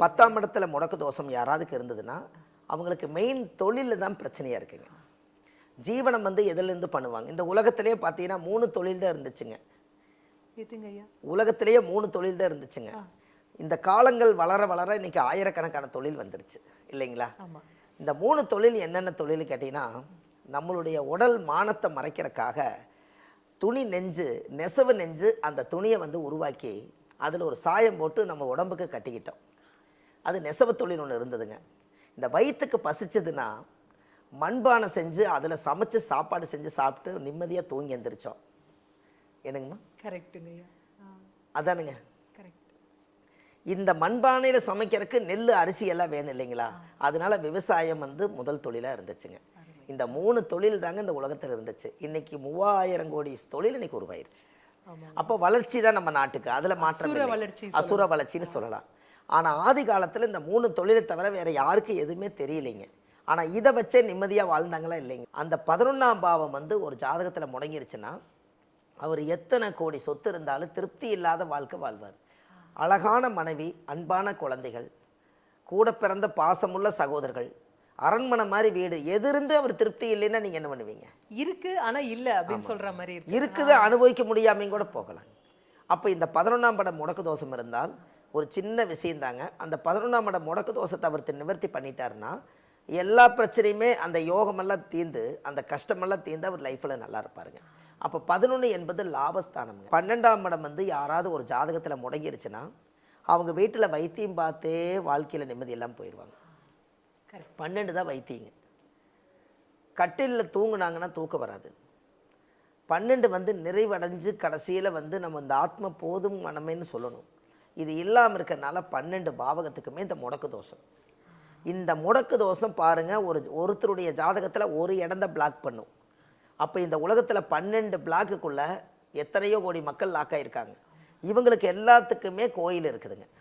10ஆம் இடத்துல முடக்கு தோஷம் யாராவதுக்கு இருந்ததுன்னா அவங்களுக்கு மெயின் தொழிலில் தான் பிரச்சனையாக இருக்குங்க. ஜீவனம் வந்து எதுலேருந்து பண்ணுவாங்க? இந்த உலகத்திலேயே பார்த்தீங்கன்னா 3 தொழில் தான் இருந்துச்சுங்க. உலகத்திலேயே 3 தொழில் தான் இருந்துச்சுங்க. இந்த காலங்கள் வளர வளர இன்னைக்கு ஆயிரக்கணக்கான தொழில் வந்துருச்சு இல்லைங்களா? இந்த 3 தொழில் என்னென்ன தொழில் கேட்டிங்கன்னா, நம்மளுடைய உடல் மானத்தை மறைக்கிறதுக்காக துணி நெசவு நெஞ்சு அந்த துணியை வந்து உருவாக்கி அதில் ஒரு சாயம் போட்டு நம்ம உடம்புக்கு கட்டிக்கிட்டோம். அது நெசவு தொழில் ஒன்று இருந்ததுங்க. இந்த வயிற்றுக்கு பசிச்சதுன்னா மண்பானை செஞ்சு அதில் சமைச்சு சாப்பாடு செஞ்சு சாப்பிட்டு நிம்மதியாக தூங்கி எந்திரிச்சோம். என்னங்கம்மா? கரெக்டுங்க. அதானுங்க. இந்த மண்பானையில் சமைக்கிறதுக்கு நெல் அரிசி எல்லாம் வேணும் இல்லைங்களா? அதனால விவசாயம் வந்து முதல் தொழிலாக இருந்துச்சுங்க. இந்த 3 தொழில் தாங்க இந்த உலகத்தில் இருந்துச்சு. இன்னைக்கு 3000 கோடி தொழில் இன்னைக்கு உருவாயிருச்சு. அப்போ வளர்ச்சி தான் நம்ம நாட்டுக்கு, அதில் மாற்றம் அசுர வளர்ச்சின்னு சொல்லலாம். ஆனால் ஆதி காலத்தில் இந்த 3 தொழிலை தவிர வேறு யாருக்கும் எதுவுமே தெரியலைங்க. ஆனால் இதை வச்சே நிம்மதியாக வாழ்ந்தாங்களா இல்லைங்க. அந்த 11ஆம் பாவம் வந்து ஒரு ஜாதகத்தில் முடங்கிருச்சுன்னா அவர் எத்தனை கோடி சொத்து இருந்தாலும் திருப்தி இல்லாத வாழ்க்கை வாழ்வார். அழகான மனைவி, அன்பான குழந்தைகள், கூட பிறந்த பாசமுள்ள சகோதரர்கள், அரண்மனை மாதிரி வீடு, எதிர்ந்து அவர் திருப்தி இல்லைன்னா நீங்கள் என்ன பண்ணுவீங்க? இருக்கு ஆனால் இல்லை அப்படின்னு சொல்கிற மாதிரி இருக்குது, அனுபவிக்க முடியாமையும் கூட போகலாம். அப்போ இந்த 11ஆம் இடம் முடக்கு தோஷம் இருந்தால் ஒரு சின்ன விஷயந்தாங்க. அந்த 11ஆம் இடம் முடக்கு தோஷத்தை அவர் நிவர்த்தி பண்ணிட்டாருன்னா எல்லா பிரச்சனையுமே அந்த யோகமெல்லாம் தீர்ந்து அந்த கஷ்டமெல்லாம் தீர்ந்து அவர் லைஃப்பில் நல்லா இருப்பாருங்க. அப்போ 11 என்பது லாபஸ்தானம்ங்க. 12ஆம் இடம் வந்து யாராவது ஒரு ஜாதகத்தில் முடங்கிருச்சுன்னா அவங்க வீட்டில் வைத்தியம் பார்த்தே வாழ்க்கையில் நிம்மதி எல்லாம் போயிடுவாங்க. 12 தான் வைத்தியங்க. கட்டிலில் தூங்குனாங்கன்னா தூக்கம் வராது. 12 வந்து நிறைவடைஞ்சு கடைசியில் வந்து நம்ம இந்த ஆத்ம போதும் மனமேன்னு சொல்லணும். இது இல்லாமல் இருக்கிறதுனால 12 பாவகத்துக்குமே இந்த முடக்கு தோஷம். இந்த முடக்கு தோஷம் பாருங்கள், ஒருத்தருடைய ஜாதகத்தில் ஒரு இடம் தான் பிளாக் பண்ணும். அப்போ இந்த உலகத்தில் 12 பிளாக்குக்குள்ளே எத்தனையோ கோடி மக்கள் லாக் ஆகியிருக்காங்க. இவங்களுக்கு எல்லாத்துக்குமே கோயில் இருக்குதுங்க.